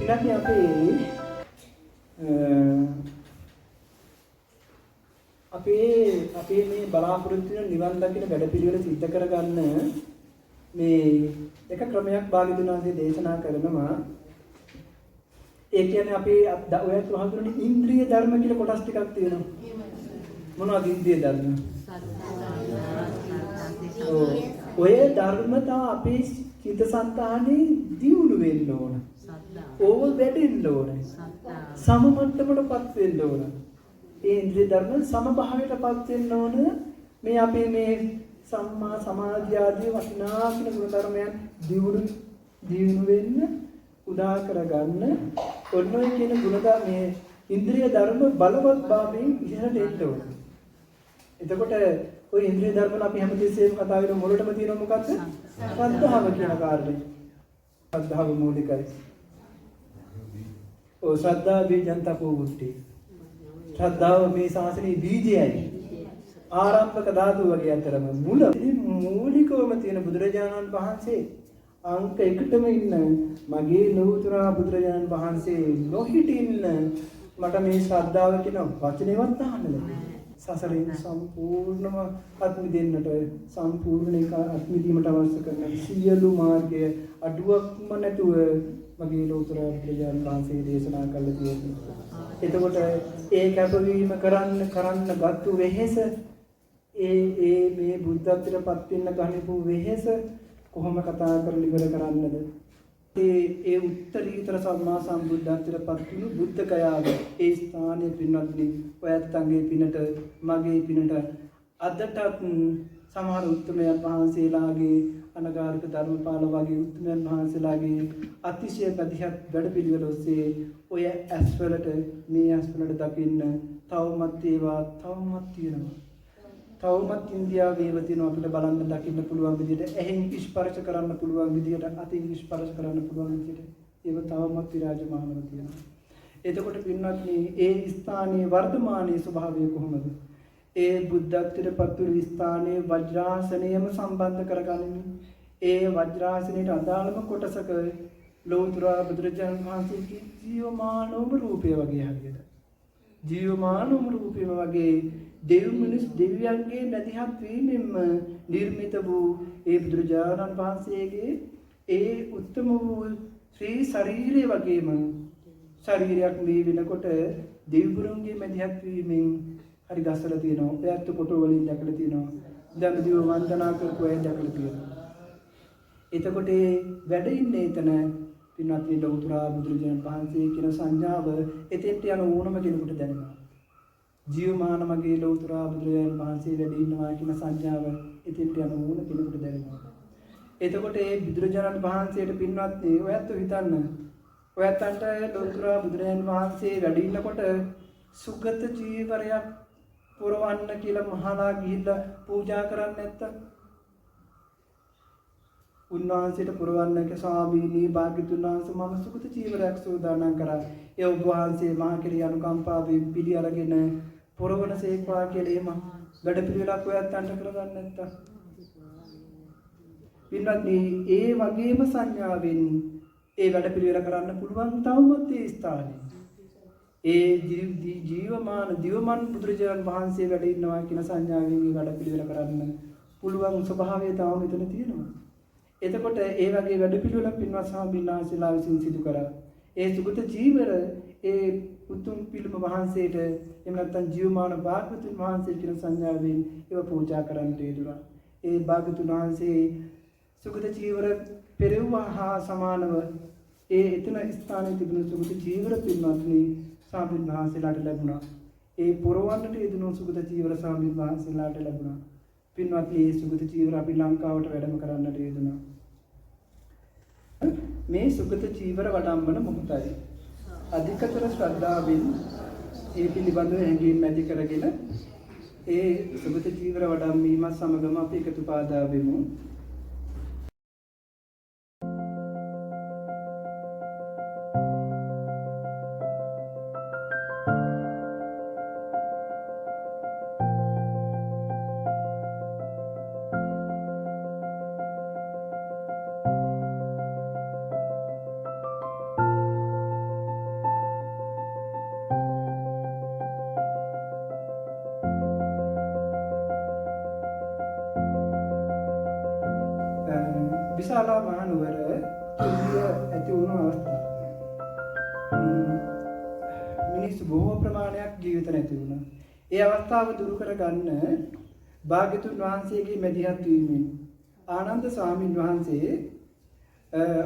පින්නක් අපේ මේ බලාපොරොත්තු වෙන නිවන් දකින වැඩපිළිවෙල සිද්ධ කරගන්න මේ එක ක්‍රමයක් භාග්‍යවතුන් වහන්සේ දේශනා කරනවා. ඒ කියන්නේ අපි ඔයත් වහන්සේනේ ඉන්ද්‍රිය ධර්ම කියලා කොටස් ටිකක් තියෙනවා. මොනවද ඉන්ද්‍රිය ධර්ම? ඔය ධර්මතා අපේ චිත්තසංතානේ දියුණු වෙන්න ඕන. ඕව වැඩෙන්න ඕන. සම මට්ටමටපත් වෙන්න ඕන. ඒ ඉන්ද්‍රිය ධර්ම සමභාවයටපත් වෙන්න ඕන. මේ අපේ මේ සම්මා සමාධිය ආදී වටිනා කියන ගුණ ධර්මයන් දියුණු වෙන්න උදා කරගන්න ඔන්න ඔය කියන ගුණ මේ ඉන්ද්‍රිය ධර්ම බලවත් භාවයෙන් ඉහළට එන්න ඕන. එතකොට ඔය ඉන්ද්‍රිය ධර්ම වල අපි හැමතිස්සෙම කතා කරන මොළටම තියෙන මොකක්ද? ශ්‍රද්ධාව කියන කාරණේ. ශ්‍රද්ධාව මූලිකයි. ඔය ශ්‍රද්ධා බීජන්ත පොවුට්ටි. ශ්‍රද්ධාව මේ ශාසනයේ බීජයයි. ආරම්භක ධාතු වගේ අතරම මුල මූලිකවම තියෙන බුදුරජාණන් වහන්සේ අංක 1ටම ඉන්න මගේ ලෞතර බුදුරජාණන් වහන්සේ නොහිටින්න මට මේ ශ්‍රද්ධාව කියන වචනේවත් අහන්න ලැබුණා. සසරෙන් සම්පූර්ණම අත්මිදෙන්නට සම්පූර්ණ එක අත්මිදීමට අවශ්‍ය කරන සියලු මාර්ගය අඩුවක්ම නැතුව මගේ ලෞතර බුදුරජාණන් වහන්සේ දේශනා කළ තියෙනවා. එතකොට ඒ කැපවීම කරන්න ගත්තු වෙහෙස මේ බුද්ධත්වයට පත් වෙන්න ගනිපු වෙහෙස කොහොම කතා කරලා ඉවර කරන්නද? ඒ උත්තරීතර සම්මා සම්බුද්ධත්වයට පත් වුණු බුද්ධ කයාව ඒ ස්ථානයේ පින්වත්නි ඔයත්ගේ පිනට මගේ පිනට අදටත් සමහර උත්තමයන් වහන්සේලාගේ අනගාരിക ධර්මපාල වගේ උත්තමයන් වහන්සේලාගේ අතිශය පැදිහත් වැඩපිළිවෙල ඔස්සේ ඔය ඇස්වලට මේ ඇස්වලට දකින්න තවමත් ඒවා තවමත් තියෙනවා. තවමත් ඉන්දියාවේම තියෙනවා අපිට බලන්න දකින්න පුළුවන් විදිහට ඇහෙන් ස්පර්ශ කරන්න පුළුවන් විදිහට අතින් ස්පර්ශ කරන්න පුළුවන් විදිහට ඒක තවමත් විරාජමානව තියෙනවා. එතකොට පින්වත්නි ඒ ස්ථානයේ වර්තමානයේ ස්වභාවය කොහොමද? ඒ බුද්ධත්වයට පත්වූ ස්ථානයේ වජ්‍රාසනයම සම්බන්ධ කරගනිමින් ඒ වජ්‍රාසනයට අදාළම කොටසක ලෞතර බුදුරජාණන් වහන්සේගේ ජීවමානවම රූපය වගේ හරියට ජීවමානවම රූපය වගේ දෙවියන්ගේ නැතිහත් වීමෙන්ම නිර්මිත වූ ඒ බුදුරජාණන් වහන්සේගේ ඒ උත්තම වූ ශ්‍රී ශරීරය වගේම ශරීරයක් මේ වෙනකොට දෙවිවරුන්ගේ මැදිහත් වීමෙන් හරි ගස්සලා තියෙනවා. එයාත් කොට වලින් දැකලා තියෙනවා. දැන් දිව වන්දනා කරපු අය දැකලා තියෙනවා. එතකොට වැඩ ඉන්නේ එතන පින්වත්නි ලෞතර බුදුරජාණන් වහන්සේ කියන සංඥාව එතෙන්ට යන ඕනම කෙනෙකුට දැනෙනවා. ජීවමාන මගේ ලෞතර බුදුරජාණන් වහන්සේ වැඩ ඉන්නවා කියන සංඥාව එතෙන්ට යන ඕන කෙනෙකුට දැනෙනවා. එතකොට ඒ බුදුරජාණන් වහන්සේට පින්වත්නි ඔයත් හිතන්න ඔයත්න්ට ලෞතර බුදුරජාණන් වහන්සේ වැඩ ඉන්නකොට සුගත ජීවරයක් පුරවන්න කියලා මහලා ගිහිල්ලා පූජා කරන්නේ නැත්තම් උන්වහන්සේට පුරවන්න කි ස්වාමීනි භාග්‍යතුන් වහන්සේ මම සුගත ජීවරයක් සූදානම් කරා. ඒ ඔබ වහන්සේ මහා කිරිය අනුකම්පාවෙන් පිළි අරගෙන පුරවන සේක්වා කියලා එහෙම වැඩ පිළිවෙලක් ඔයත්න්ට කරගන්න නැත්තම් පින්වත්නි ඒ වගේම සංඥාවෙන් ඒ වැඩ පිළිවෙල කරන්න පුළුවන් තවමත් ඒ ස්ථානේ ඒ ජීවමාන බුදුරජාණන් වහන්සේ වැඩ ඉන්නවා කියන සංඥාවෙන් වැඩ පිළිවෙල කරන්න පුළුවන් ස්වභාවය තාම මෙතන තියෙනවා. එතකොට ඒ වගේ වැඩ පිළිවෙලක් පින්වත් සාමිනාසලා විසින් සිදු කරා. ඒ සුගත ජීවර ඒ උතුම් පිළිම වහන්සේට එහෙම නැත්නම් ජීවමාන භාග්‍යවතුන් වහන්සේ කියන සංඥාවෙන් ඒව පූජා කරන්නට යෙදුණා. ඒ භාග්‍යවතුන් වහන්සේ සුගත ජීවර පෙරවුවා හා සමානව ඒ එතන ස්ථානයේ තිබුණු සුගත ජීවර පින්වත්නි සාමින් වහන්සේලාට ලැබුණා. ඒ පුරවන්නට යෙදුණු සුගත ජීවර සාමින් වහන්සේලාට ලැබුණා. පින්වත්නි මේ සුගත ජීවර අපි ලංකාවට වැඩම කරන්නට යෙදුණා. මේ සුගත ජීවර වඩම්මන මොහොතයි. අධිකතර ශ්‍රද්ධාවෙන් ඒ පිළිබඳව හැඟීම් ඇති කරගෙන ඒ සුගත ජීවර වඩම්මීම සමගම අපි එකතු පාදා වෙමු. මහනුවර තුන්දිය ඇති වුණු අවස්ථාව. මිනිස්සු බොහෝ ප්‍රමාණයක් ජීවිත නැති වුණා. ඒ අවස්ථාව දුරු කරගන්න භාග්‍යතුන් වහන්සේගේ මැදිහත් වීමෙන් ආනන්ද ස්වාමීන් වහන්සේ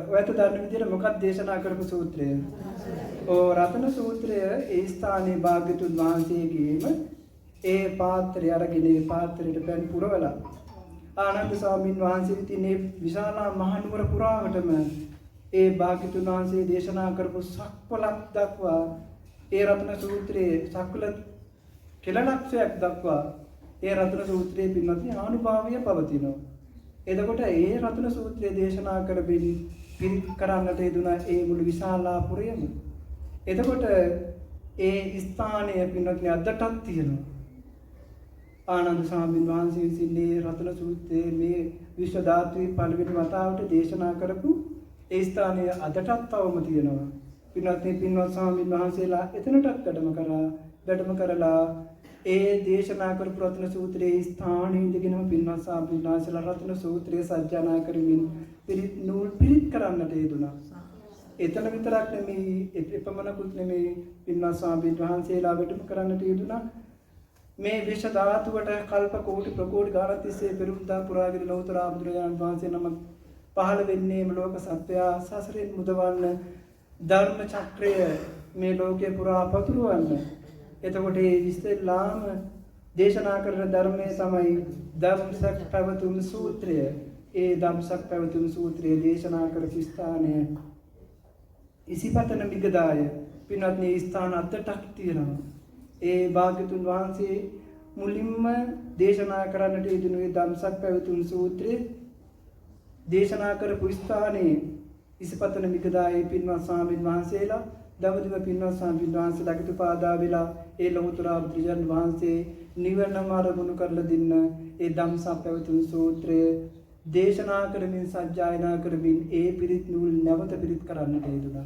ඔයත් දන්න විදිහට මොකක්ද දේශනා කරපු සූත්‍රය? රතන සූත්‍රය. ඒ ස්ථානයේ භාග්‍යතුන් වහන්සේගේම ඒ පාත්‍රය අරගෙන ඒ පාත්‍රයට පැන් පුරවලා ආනන්ද ස්වාමීන් වහන්සේ ඉතින් මේ විශාල මහනුවර පුරාවටම ඒ භාග්‍යතුන් වහන්සේ දේශනා කරපු සක්වලක් දක්වා ඒ රතන සූත්‍රයේ සක්වල කෙලලක්ෂයක් දක්වා ඒ රතන සූත්‍රයේ පින්වත්නි ආනුභාවය පවතිනවා. එතකොට ඒ රතන සූත්‍රය දේශනා කරමින් පිරිත් කරන්නට යෙදුනා ඒ මුළු විශාලාපුරයම. එතකොට ඒ ස්ථානය පින්වත්නි අදටත් තියෙනවා. ආනන්ද ස්වාමීන් වහන්සේ විසින්නේ රතන සූත්‍රයේ මේ විශ්ව ධාතුවේ පළවෙනි වතාවට දේශනා කරපු ඒ ස්ථානය අදටත් තවම තියෙනවා. පින්වත්නි පින්වත් ස්වාමීන් වහන්සේලා එතනටත් වැඩම කරලා ඒ දේශනා කරපු රත්න සූත්‍රයේ ස්ථානයේ ඉඳගෙනම පින්වත් ස්වාමීන් වහන්සේලා රත්න සූත්‍රය සජ්ජායනා කරමින් පිරිත් නූල් පිරිත් කරන්නට යෙදුණා. එතන විතරක් නෙමෙයි එපමණකුත් නෙමෙයි පින්වත් ස්වාමීන් වහන්සේලා වැඩම කරන්නට යෙදුණා. මේ විශ්ව ධාතුවට කල්ප කෝටි ප්‍රකෝටි ගානක් තිස්සේ පෙරම්දා පුරාගෙන ලෞතර බුදුරජාණන් වහන්සේ නම පහළ වෙන්නේම ලෝක සත්වයා සසරෙන් මුදවන්න ධර්ම චක්‍රය මේ ලෝකේ පුරා පතුරවන්න. එතකොට මේ ඉස්ලාම දේශනා කරන ධර්මයේ තමයි ධම්සක් පැවතුම් සූත්‍රය. ඒ ධම්සක් පැවතුම් සූත්‍රයේ දේශනා කරපු ස්ථානය ඉසිපතන මිගදාය පින්වත්නි ස්ථාන අටක් තියෙනවා. ඒ භාග්‍යතුන් වහන්සේ මුලින්ම දේශනා කරන්නට යෙදුණු මේ ධම්සක් පැවතුම් සූත්‍රයේ දේශනා කරපු ස්ථානයේ ඉසිපතන මිගදායේ පින්වත් ස්වාමීන් වහන්සේලා දවදිව පින්වත් ස්වාමීන් වහන්සේලා ළඟට පාදා වෙලා ඒ ලෞතර බුදුරජාණන් වහන්සේ නිවනම අරමුණු කරලා දෙන්න ඒ ධම්සක් පැවතුම් සූත්‍රය දේශනා කරමින් සජ්ජායනා කරමින් ඒ පිරිත් නූල් නැවත පිරිත් කරන්නට යෙදුණා.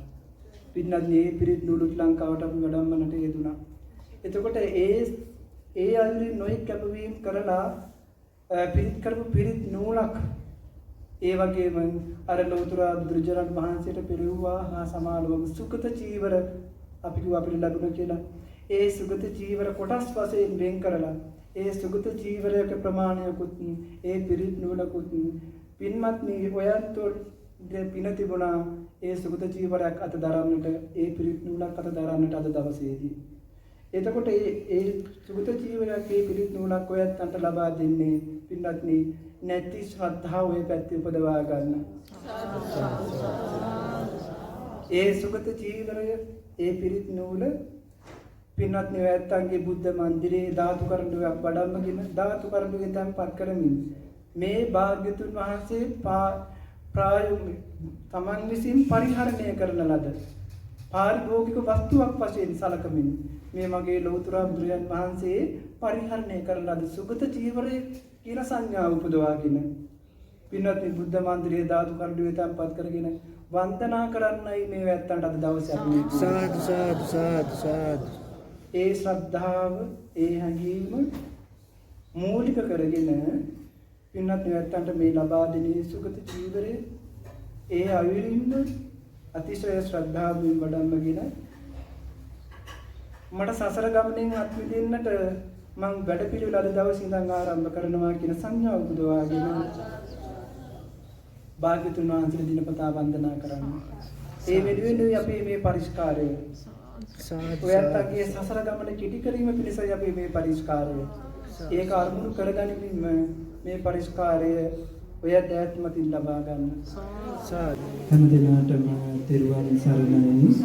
පින්වත් මේ පිරිත් නූල් ලංකාවට අපි වැඩමන්නට යෙදුණා. එතකොට ඒ අයුරින් නොයෙක් කැපවීම් කරලා පිරිත් කරපු පිරිත් නූලක් ඒ වගේම අර ලෞතර බුදුරජාණන් වහන්සේට පෙරළුවා හා සමානවම සුගත චීවර අපි කිව්වා අපිට ලැබුණා කියලා. ඒ සුගත චීවර කොටස් වශයෙන් වෙන් කරලා ඒ සුගත චීවරයක ප්‍රමාණයකුත් ඒ පිරිත් නූලකුත් පින්වත්නි ඔයන්තෝ පින තිබුණා ඒ සුගත චීවරයක් අත දරන්නට ඒ පිරිත් නූලක් අත දරන්නට අද දවසේදී. එතකොට ඒ සුගත චීවරයක් ඒ පිරිත් නූලක් ඔයන්තන්ට ලබා දෙන්නේ පින්වත්නි නැති ශ්‍රද්ධාව ඔය පැත්තේ උපදවා ගන්න. ඒ සුගත චීවරය ඒ පිරිත් නූල පින්වත්නි ඔයන්තන්ගේ බුද්ධ මන්දිරයේ ධාතු කරඬුවක් වඩම්මගෙන ධාතු කරඬුවෙන් තැන්පත් කරමින් මේ භාග්‍යතුන් වහන්සේ ප්‍රායෝගික තමන් විසින් පරිහරණය කරන ලද පාරිභෝගික වස්තුවක් වශයෙන් සැලකමින් මේ මගේ ලෞතර බුදුරජාණන් වහන්සේ පරිහරණය කරන ලද සුගත චීවරය කියන සංඥාව උපදවාගෙන පින්වත්නි බුද්ධ මන්දිරයේ ධාතු කරඬුවේ තැන්පත් කරගෙන වන්දනා කරන්නයි මේ වැත්තන්ට අද දවසේ අපි සාදු සාදු සාදු සාදු ඒ ශ්‍රද්ධාව ඒ හැඟීම මූලික කරගෙන පින්වත්නි වැත්තන්ට මේ ලබා දෙන සුගත චීවරය ඒ අයුරින්ම අතිශය ශ්‍රද්ධාවෙන් වඩම්මගෙන මට සසර ගමනෙන් අත් මිදෙන්නට මං වැඩ පිළිවෙල අද දවසේ ඉඳන් ආරම්භ කරනවා කියන සංඥාව උපදවාගෙන භාග්‍යතුන් වහන්සේ දිනපතා වන්දනා කරනවා. ඒ වෙනුවෙන් අපි මේ පරිස්කාරය ඔයත්ගේ සසර ගමන කිටි කිරීම පිණිසයි අපි මේ පරිස්කාරය ඒක අරමුණු කරගනිමින්ම මේ පරිස්කාරය ඔයත් ඈත්මතින් ලබා ගන්න. සාදු. හැම දිනකටම තිරුවන් සරණයි.